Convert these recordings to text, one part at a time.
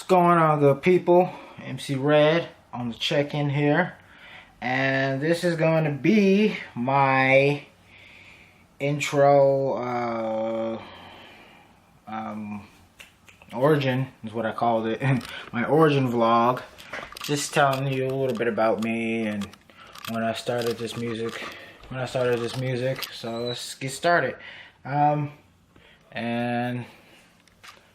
What's going on, good people? MC Red on the check-in here, and this is going to be my intro origin is what I called it. My origin vlog, just telling you a little bit about me and when I started this music. So let's get started. And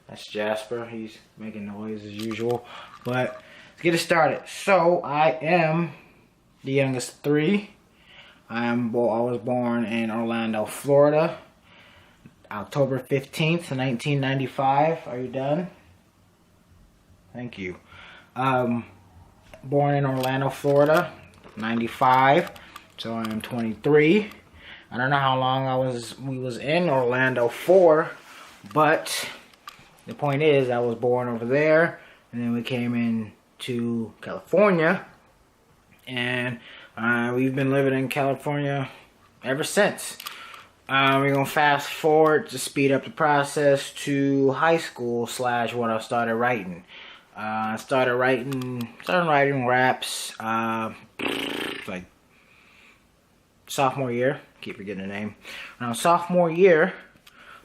that's Jasper. He's making noise as usual. But let's get it started. So I am the youngest of three. I was born in Orlando, Florida, October 15th, 1995. Are you done? Thank you. Born in Orlando, Florida, 95. So I am 23. I don't know how long we was in Orlando for, but the point is, I was born over there, and then we came into California, and we've been living in California ever since. We're gonna fast forward to speed up the process to high school / when I started writing. I started writing raps like sophomore year. Keep forgetting the name. Sophomore year.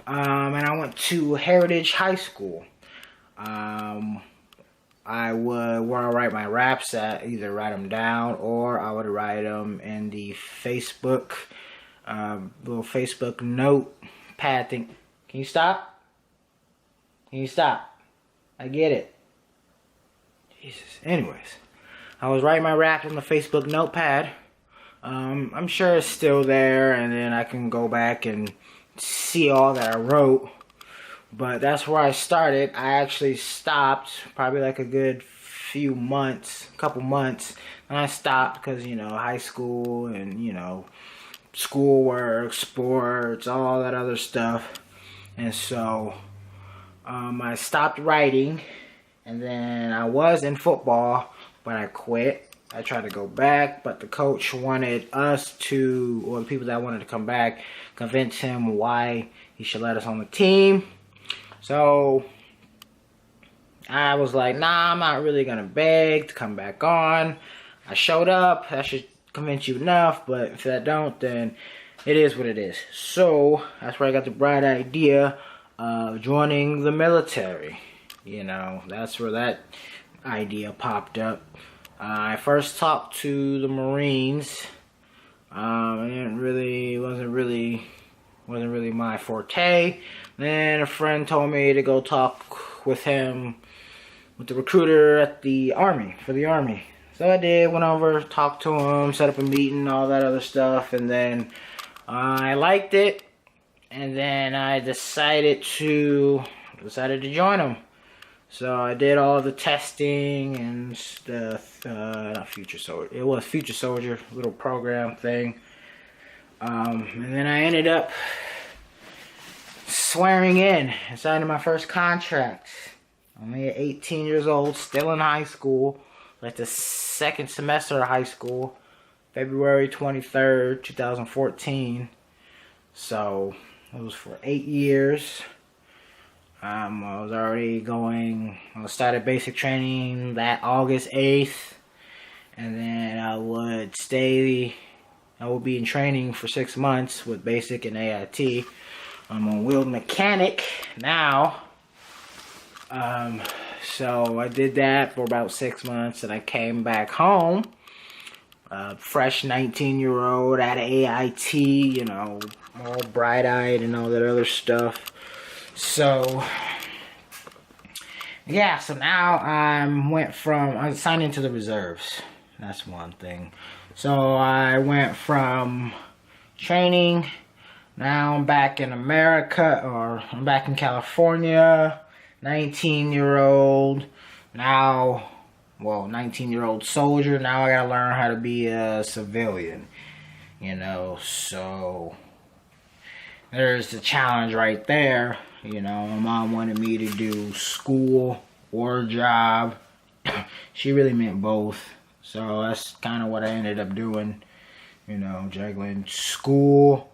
And I went to Heritage High School. Where I write my raps at, either write them down or I would write them in the Facebook, little Facebook notepad thing. Can you stop? Can you stop? I get it. Jesus. Anyways, I was writing my raps on the Facebook notepad. I'm sure it's still there, and then I can go back and see all that I wrote, but that's where I started. I actually stopped probably like a good couple months, and I stopped because, high school and, schoolwork, sports, all that other stuff, and so I stopped writing, and then I was in football, but I quit. I tried to go back, but the coach wanted us to, or the people that wanted to come back, convince him why he should let us on the team. So I was like, nah, I'm not really going to beg to come back on. I showed up. That should convince you enough, but if that don't, then it is what it is. So that's where I got the bright idea of joining the military. That's where that idea popped up. I first talked to the Marines. It wasn't really my forte. Then a friend told me to go talk with the recruiter at the Army, for the Army. So I did, went over, talked to him, set up a meeting, all that other stuff, and then I liked it, and then I decided to join him. So I did all the testing and stuff, not Future Soldier, it was Future Soldier, little program thing. And then I ended up swearing in and signing my first contract. Only at 18 years old, still in high school, like the second semester of high school, February 23rd, 2014. So it was for 8 years. I started basic training that August 8th, and then I would be in training for 6 months with basic and AIT. I'm a wheeled mechanic now. So I did that for about 6 months, and I came back home, fresh 19-year-old out of AIT, all bright-eyed and all that other stuff. So yeah, so now I signed into the reserves. That's one thing. So I went from training, now I'm back in America, or I'm back in California, 19-year-old, 19-year-old soldier. Now I gotta learn how to be a civilian, so there's the challenge right there. My mom wanted me to do school or a job. She really meant both. So that's kind of what I ended up doing. Juggling school,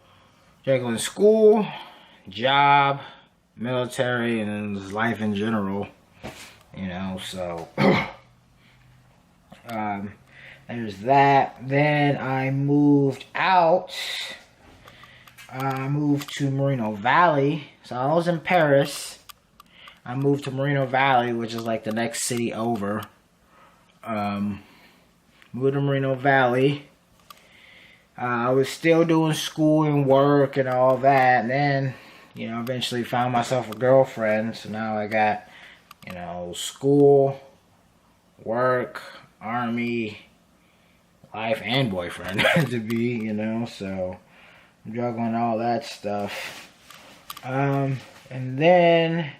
job, military, and then life in general. you know, so there's that. Then I moved out. I moved to Moreno Valley. So I was in Paris. I moved to Moreno Valley, which is like the next city over. Moved to Moreno Valley. I was still doing school and work and all that. And then, you know, eventually found myself a girlfriend. So now I got, you know, school, work, army, life, and boyfriend to be, you know. So I'm juggling all that stuff. And then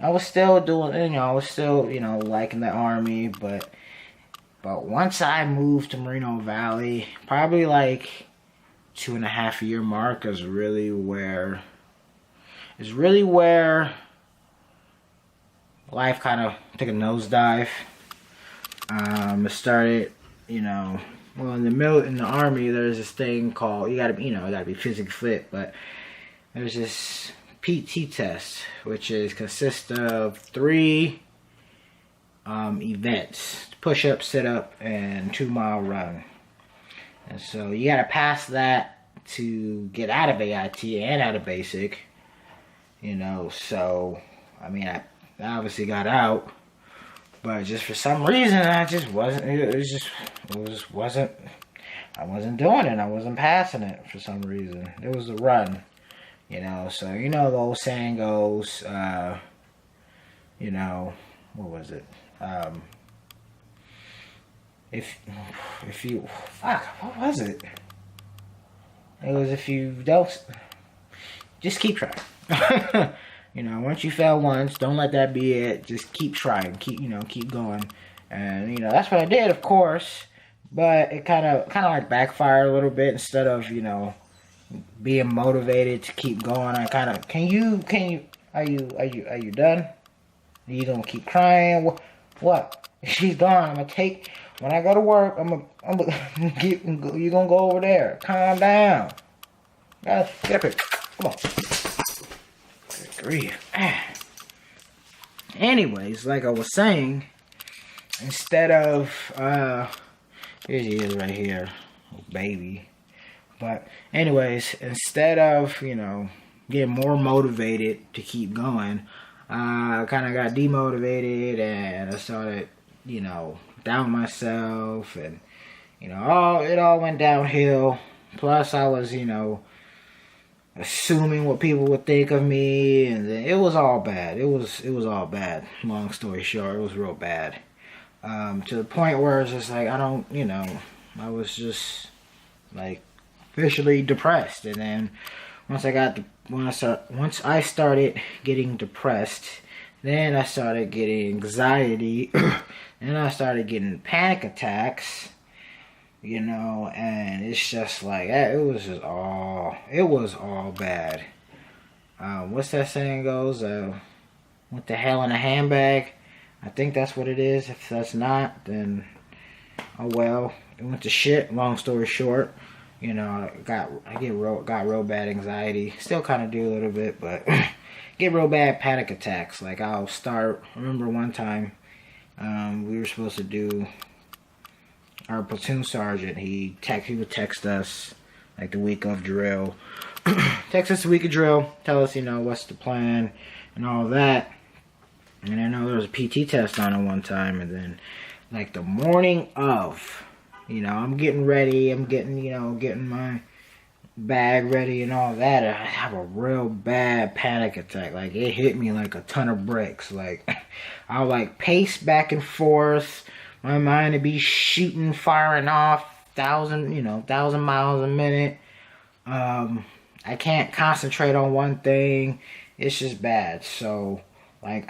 I was still doing, you know, I was still, you know, liking the army, but once I moved to Moreno Valley, probably like 2.5 year mark is really where life kind of took a nosedive. It started, you know, well, in the army, there's this thing called, you gotta be physically fit, but there's this PT test, which consists of 3 events: push-up, sit-up, and 2-mile run. And so you gotta pass that to get out of AIT and out of basic, you know. So I mean, I obviously got out, but just for some reason I wasn't doing it. I wasn't passing it for some reason. It was a run, you know. So you know the old saying goes, you know, what was it? If you what was it? It was, if you don't, just keep trying. You know, once you fail once, don't let that be it. Just keep trying, keep going. And you know, that's what I did, of course. But it kind of like backfired a little bit. Instead of, you know, being motivated to keep going, I kind of, are you done? Are you gonna keep crying? What? She's gone. I'm gonna take, when I go to work, you gonna go over there. Calm down. Get up here. Come on. Good grief. Anyways, like I was saying, instead of, here he is right here, oh, baby. But anyways, instead of, you know, getting more motivated to keep going, I kind of got demotivated, and I started, you know, down myself, and you know, it all went downhill. Plus I was, you know, assuming what people would think of me, and then it was all bad. It was all bad. Long story short, it was real bad. To the point where it's just like, I don't, you know, I was just like officially depressed. And then once I started getting depressed, then I started getting anxiety, and I started getting panic attacks, you know, and it's just like, it was all bad. What's that saying goes? What the hell in a handbag? I think that's what it is. If that's not, then oh well. It went to shit. Long story short, you know, I got real bad anxiety. Still kind of do a little bit, but get real bad panic attacks. Like I remember one time, we were supposed to do, our platoon sergeant, he would text us like the week of drill. Text us the week of drill, tell us, you know, what's the plan and all that. And I know there was a PT test on it one time, and then like the morning of, you know, I'm getting ready, I'm getting my bag ready and all that, and I have a real bad panic attack. Like it hit me like a ton of bricks. Like I'll like pace back and forth. My mind would be firing off 1,000 miles a minute. I can't concentrate on one thing. It's just bad. So like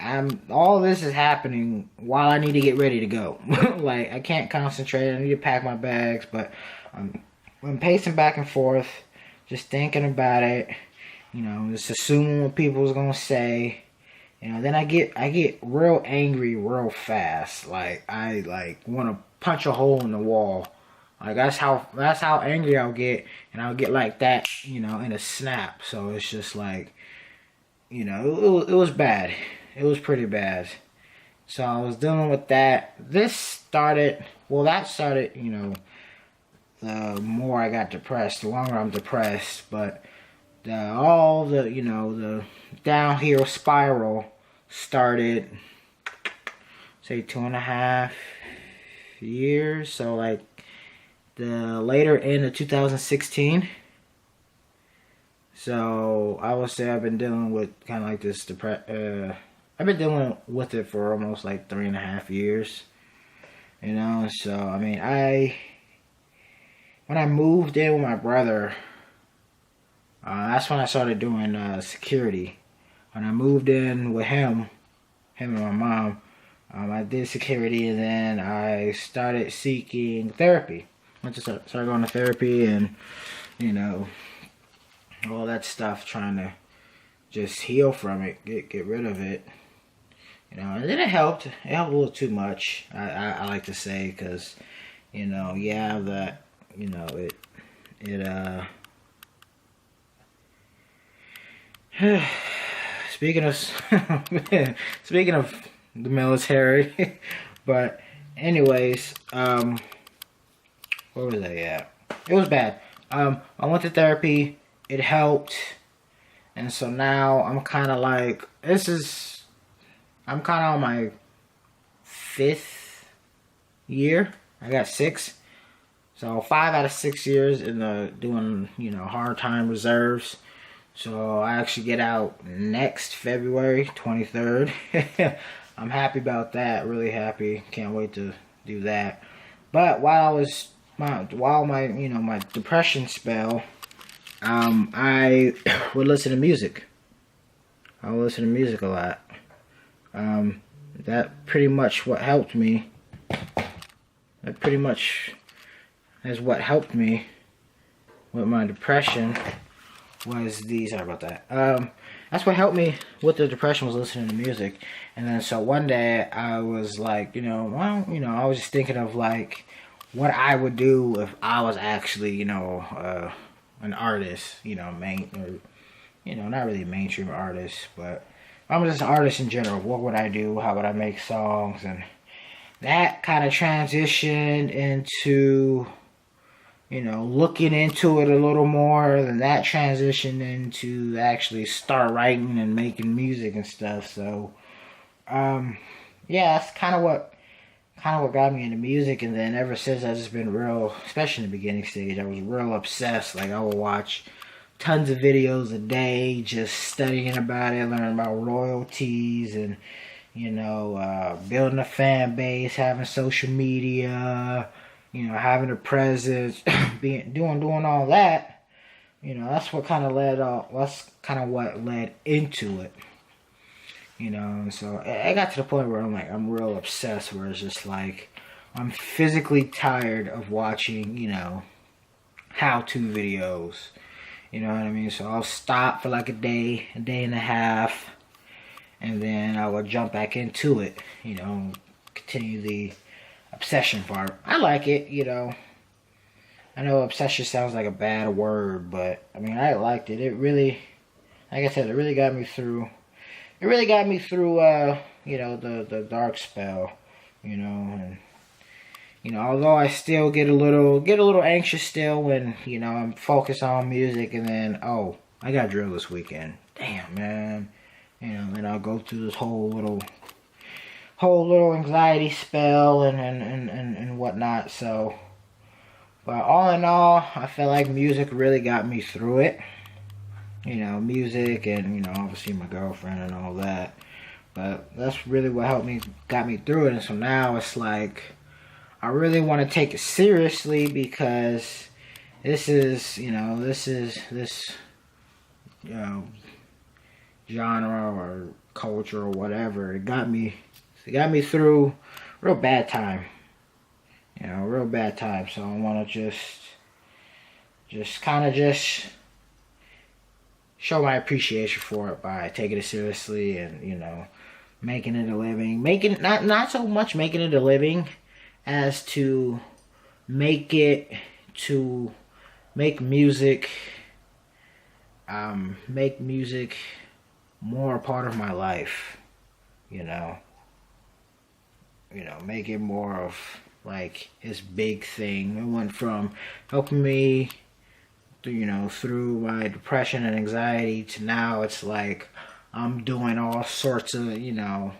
all this is happening while I need to get ready to go. Like I can't concentrate. I need to pack my bags, but I'm pacing back and forth, just thinking about it. You know, just assuming what people was gonna say. You know, then I get real angry real fast. Like I want to punch a hole in the wall. Like that's how angry I'll get, and I'll get like that, you know, in a snap. So it's just like, you know, it was bad. It was pretty bad. So I was dealing with that. That started, the more I got depressed, the longer I'm depressed. But all the downhill spiral started, say, 2.5 years. So like the later end of 2016. So I would say I've been dealing with kind of like this I've been dealing with it for almost like 3.5 years. So I mean, when I moved in with my brother, that's when I started doing security. When I moved in with him and my mom, I did security, and then I started seeking therapy. I just started going to therapy, and all that stuff, trying to just heal from it, get rid of it. And then it helped. It helped a little too much, I like to say, because that it speaking of speaking of the military, but anyways, where was I at? It was bad. I went to therapy. It helped, and so now I'm kind of like, I'm kind of on my 5th year. I got 6. So 5 out of 6 years in doing hard time reserves. So I actually get out next February 23rd. I'm happy about that. Really happy. Can't wait to do that. But while my depression spell, I would listen to music. I would listen to music a lot. That pretty much what helped me. That pretty much is what helped me with my depression. Sorry about that. That's what helped me with the depression, was listening to music. And then so one day I was like, I was just thinking of like what I would do if I was actually, an artist, not really a mainstream artist, but I'm just an artist in general. What would I do? How would I make songs? And that kind of transitioned into looking into it a little more. Then that transitioned into actually start writing and making music and stuff. So, that's kind of what got me into music. And then ever since, I've just been real, especially in the beginning stage, I was real obsessed. Like, I would watch tons of videos a day, just studying about it, learning about royalties, and building a fan base, having social media, having a presence, doing all that. That's what kind of what led into it. So I got to the point where I'm real obsessed, where it's just like I'm physically tired of watching, how-to videos. You know what I mean? So I'll stop for like a day and a half, and then I will jump back into it, continue the obsession part. I like it, I know obsession sounds like a bad word, but I mean, I liked it. It really, like I said, it really got me through. It really got me through, the dark spell, and although I still get a little anxious still when I'm focused on music, and then I got drill this weekend. Damn, man, then I'll go through this whole little anxiety spell and whatnot. So, but all in all, I feel like music really got me through it. Music and obviously my girlfriend and all that. But that's really what got me through it. And so now it's like I really want to take it seriously, because this genre or culture or whatever, it got me through real bad time. Real bad time. So I want to just show my appreciation for it by taking it seriously and making it a living. Making not so much making it a living as to make music more a part of my life. you know, make it more of like his big thing. It went from helping me, you know, through my depression and anxiety to now it's like I'm doing all sorts of, you know,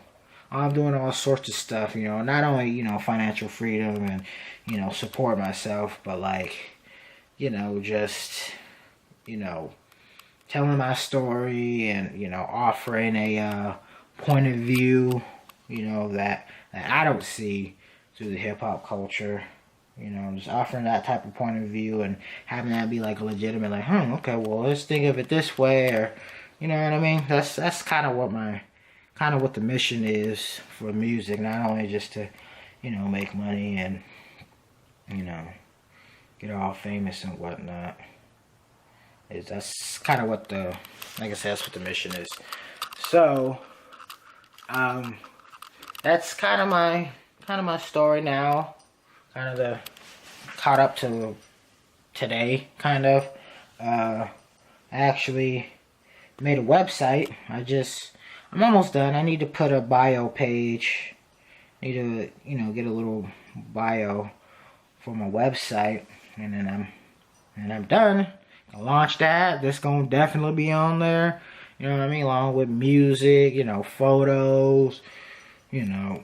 I'm doing all sorts of stuff, you know, not only, you know, financial freedom and, you know, support myself, but like, you know, just, you know, telling my story and, you know, offering a point of view, you know, that I don't see through the hip hop culture. You know, just offering that type of point of view and having that be like a legitimate, like, okay, well, let's think of it this way, or, you know what I mean? That's kind of what the mission is for music, not only just to, you know, make money and, you know, get all famous and whatnot. That's kind of what the, like I said, that's what the mission is. So, that's kind of my story now. Kind of the caught up to today, kind of. I actually made a website. I'm almost done. I need to put a bio page. Need to, you know, get a little bio for my website, and then I'm done. I'll launch that. This gonna definitely be on there. You know what I mean? Along with music, you know, photos, you know,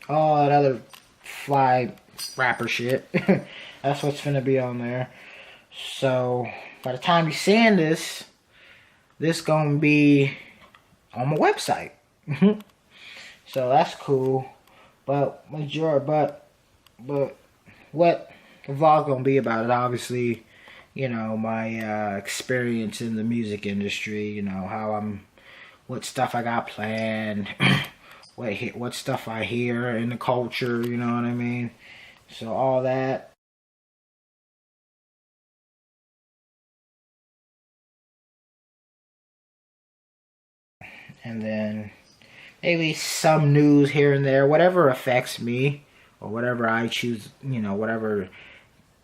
all that other fly rapper shit. That's what's gonna be on there. So by the time you're seeing this gonna be on my website. So that's cool. But what the vlog gonna be about it, obviously, you know, my experience in the music industry, you know, what stuff I got planned, what stuff I hear in the culture, you know what I mean? So all that. And then maybe some news here and there, whatever affects me or whatever I choose, you know, whatever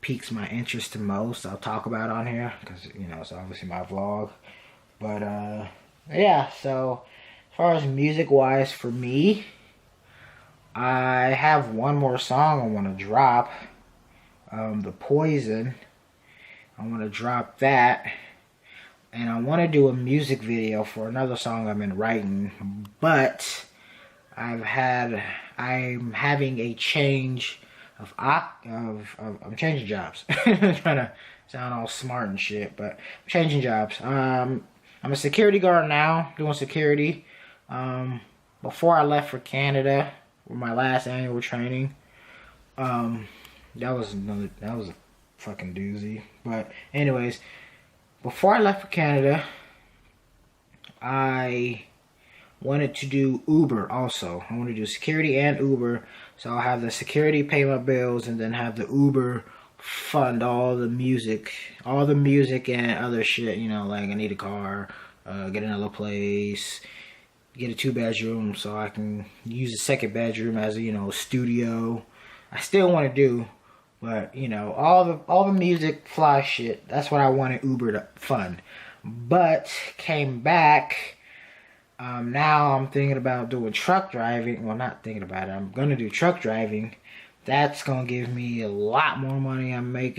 piques my interest the most, I'll talk about on here because, you know, it's obviously my vlog. But yeah, so as far as music wise for me, I have one more song I want to drop. The Poison. I want to drop that. And I want to do a music video for another song I've been writing, but I'm having a change I'm changing jobs. I'm trying to sound all smart and shit, but I'm changing jobs. I'm a security guard now, doing security. Before I left for Canada with my last annual training, that was a fucking doozy. But anyways, before I left for Canada, I wanted to do Uber also. I want to do security and Uber. So I'll have the security pay my bills and then have the Uber fund all the music and other shit, you know, like I need a car, get another place, get a 2-bedroom so I can use the second bedroom as a, you know, studio. I still want to do, but, you know, all the music fly shit, that's what I wanted Uber to fund. But came back, now I'm thinking about doing truck driving. Well, not thinking about it, I'm gonna do truck driving. That's gonna give me a lot more money. I'm gonna make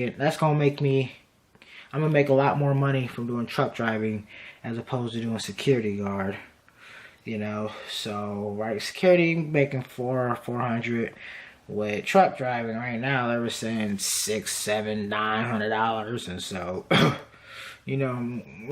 a lot more money from doing truck driving as opposed to doing security guard. You know, so right, security making 400. With truck driving right now, they were saying $600, $700, $900, and so you know,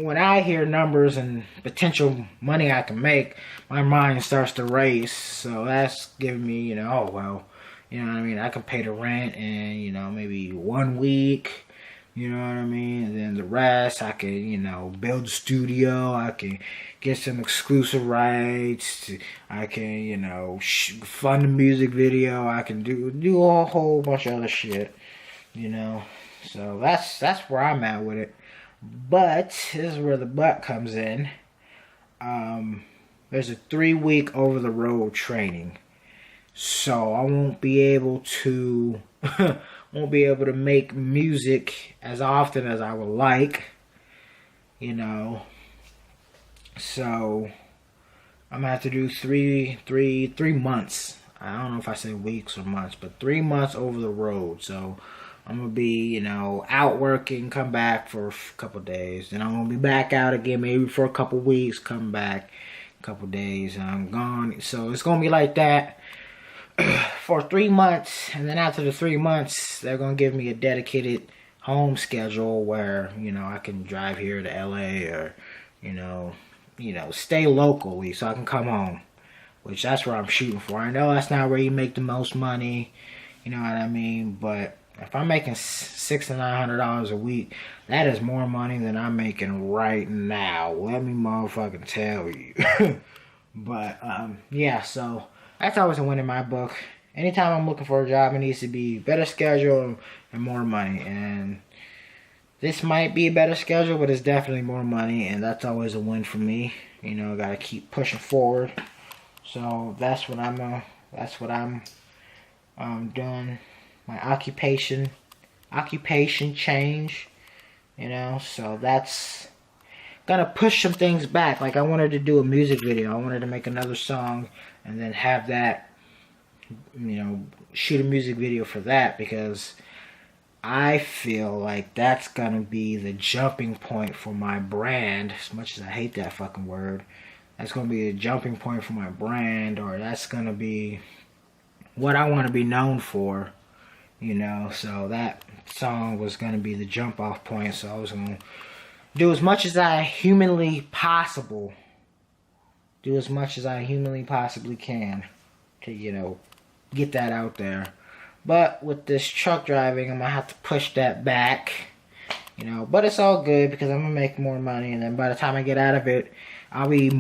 when I hear numbers and potential money I can make, my mind starts to race. So that's giving me, you know, oh well, you know what I mean, I can pay the rent in, you know, maybe 1 week, you know what I mean, and then the rest I can, you know, build a studio, I can get some exclusive rights, I can, you know, fund a music video, I can do a whole bunch of other shit, you know. So that's where I'm at with it. But this is where the but comes in. There's a 3-week over the road training, so I won't be able to make music as often as I would like, you know. So I'm gonna have to do three months I don't know if I said weeks or months, but 3 months over the road. So I'm gonna be, you know, out working, come back for a couple days, then I'm gonna be back out again, maybe for a couple weeks, come back a couple days, and I'm gone. So it's gonna be like that for 3 months, and then after the 3 months, they're gonna give me a dedicated home schedule where, you know, I can drive here to LA, or, you know, stay locally so I can come home, which that's what I'm shooting for. I know that's not where you make the most money, you know what I mean, but if I'm making $600 to $900 a week, that is more money than I'm making right now. Let me motherfucking tell you. But yeah, so that's always a win in my book. Anytime I'm looking for a job, it needs to be better schedule and more money. And this might be a better schedule, but it's definitely more money, and that's always a win for me. You know, gotta keep pushing forward. So that's what I'm doing. My occupation change. You know, so that's gonna push some things back. Like, I wanted to do a music video. I wanted to make another song and then have that, you know, shoot a music video for that, because I feel like that's gonna be the jumping point for my brand. As much as I hate that fucking word, that's gonna be the jumping point for my brand, or that's gonna be what I want to be known for, you know. So that song was gonna be the jump off point. So I was gonna do as much as I humanly possibly can to, you know, get that out there. But with this truck driving, I'm gonna have to push that back, you know. But it's all good because I'm gonna make more money, and then by the time I get out of it, I'll be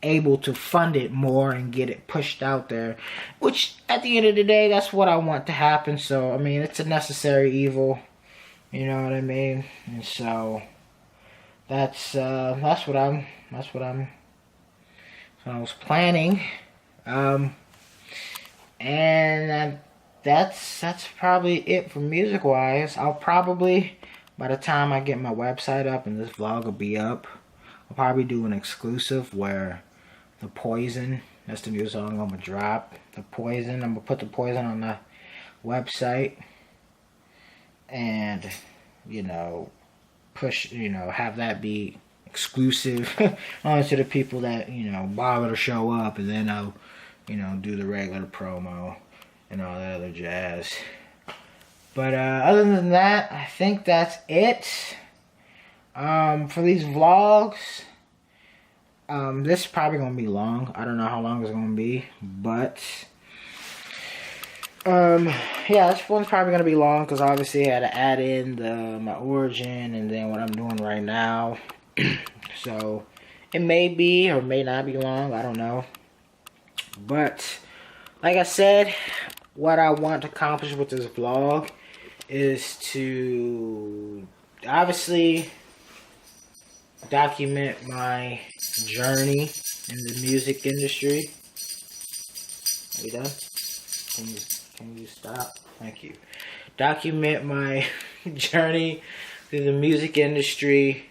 able to fund it more and get it pushed out there. Which, at the end of the day, that's what I want to happen. So I mean, it's a necessary evil, you know what I mean. And so that's what I was planning, and that's probably it for music wise. I'll probably, by the time I get my website up and this vlog will be up, I'll probably do an exclusive where The Poison, that's the new song I'm gonna drop. The Poison, I'm gonna put The Poison on the website, and, you know, push, you know, have that be exclusive only to the people that, you know, bother to show up, and then I'll, you know, do the regular promo and all that other jazz. But other than that, I think that's it for these vlogs. This is probably gonna be long. I don't know how long it's gonna be, but yeah, this one's probably gonna be long because obviously I had to add in my origin and then what I'm doing right now. So it may be or may not be long, I don't know. But like I said, what I want to accomplish with this vlog is to obviously document my journey in the music industry. Are we done? Can you stop? Thank you. Document my journey through the music industry.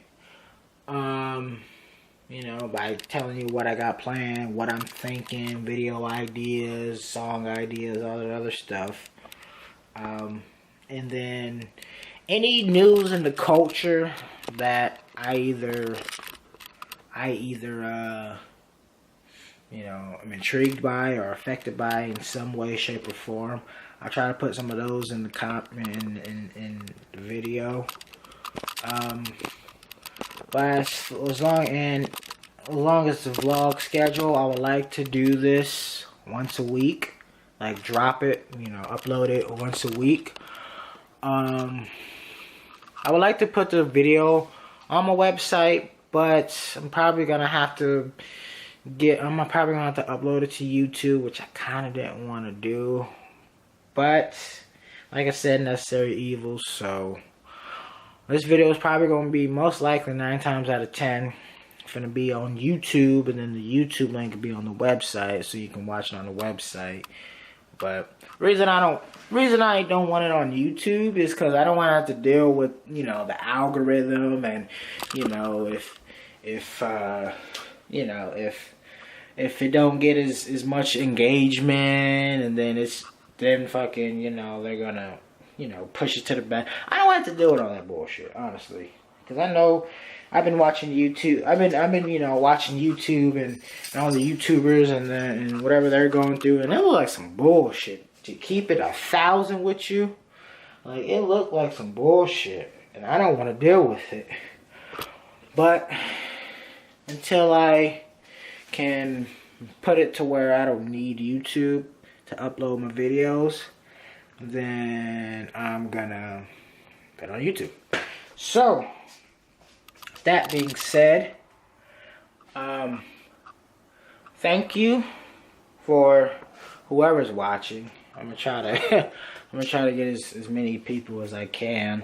You know, by telling you what I got planned, what I'm thinking, video ideas, song ideas, all that other stuff. And then any news in the culture that I either you know, I'm intrigued by or affected by in some way, shape, or form. I'll try to put some of those in the in the video. But as long as the vlog schedule, I would like to do this once a week. Like, drop it, you know, upload it once a week. I would like to put the video on my website, but I'm probably gonna have to upload it to YouTube, which I kind of didn't want to do. But like I said, necessary evils. So this video is probably going to be most likely 9 times out of 10 going to be on YouTube, and then the YouTube link will be on the website, so you can watch it on the website. But reason I don't want it on YouTube is because I don't want to have to deal with, you know, the algorithm, and, you know, if if it don't get as much engagement, and then fucking, you know, they're gonna, you know, push it to the back. I don't have to deal with all that bullshit, honestly, because I know I've been watching YouTube. I've been, you know, watching YouTube and all the YouTubers and whatever they're going through, and it look like some bullshit. To keep it 1,000 with you, like, it looked like some bullshit, and I don't want to deal with it. But until I can put it to where I don't need YouTube to upload my videos, then I'm gonna put it on YouTube. So, that being said, thank you for whoever's watching. I'm gonna try to get as many people as I can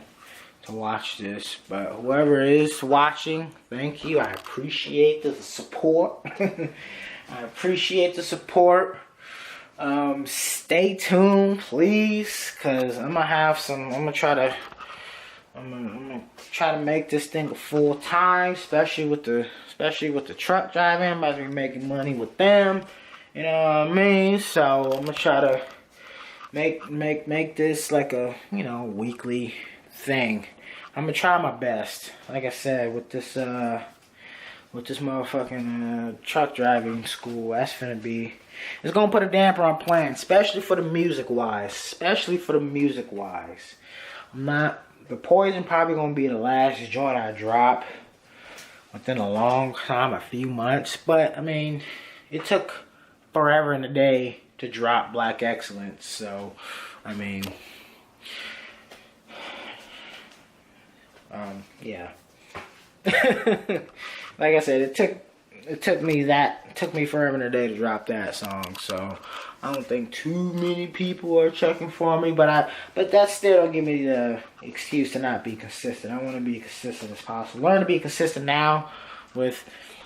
to watch this, but whoever is watching, thank you. I appreciate the support. I appreciate the support. Stay tuned, please, because I'm gonna try to make this thing a full time, especially with the truck driving. I'm about to be making money with them, you know what I mean? So I'm gonna try to make this like a, you know, weekly thing. I'm gonna try my best. Like I said, with this motherfucking truck driving school, it's gonna put a damper on plans, especially for the music wise. The Poison probably gonna be the last joint I drop within a long time, a few months. But I mean, it took forever and a day to drop Black Excellence, so I mean, yeah. Like I said, it took me forever and a day to drop that song, so I don't think too many people are checking for me, but that still don't give me the excuse to not be consistent. I want to be consistent as possible. Learn to be consistent now with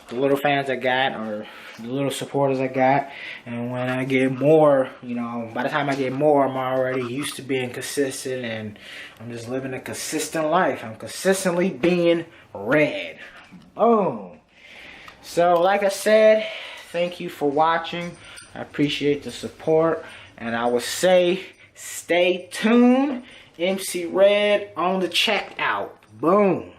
the little fans I got, or the little supporters I got, and when I get more, you know, by the time I get more, I'm already used to being consistent, and I'm just living a consistent life. I'm consistently being red. Boom. So, like I said, thank you for watching. I appreciate the support, and I will say, stay tuned. MC Red on the checkout. Boom.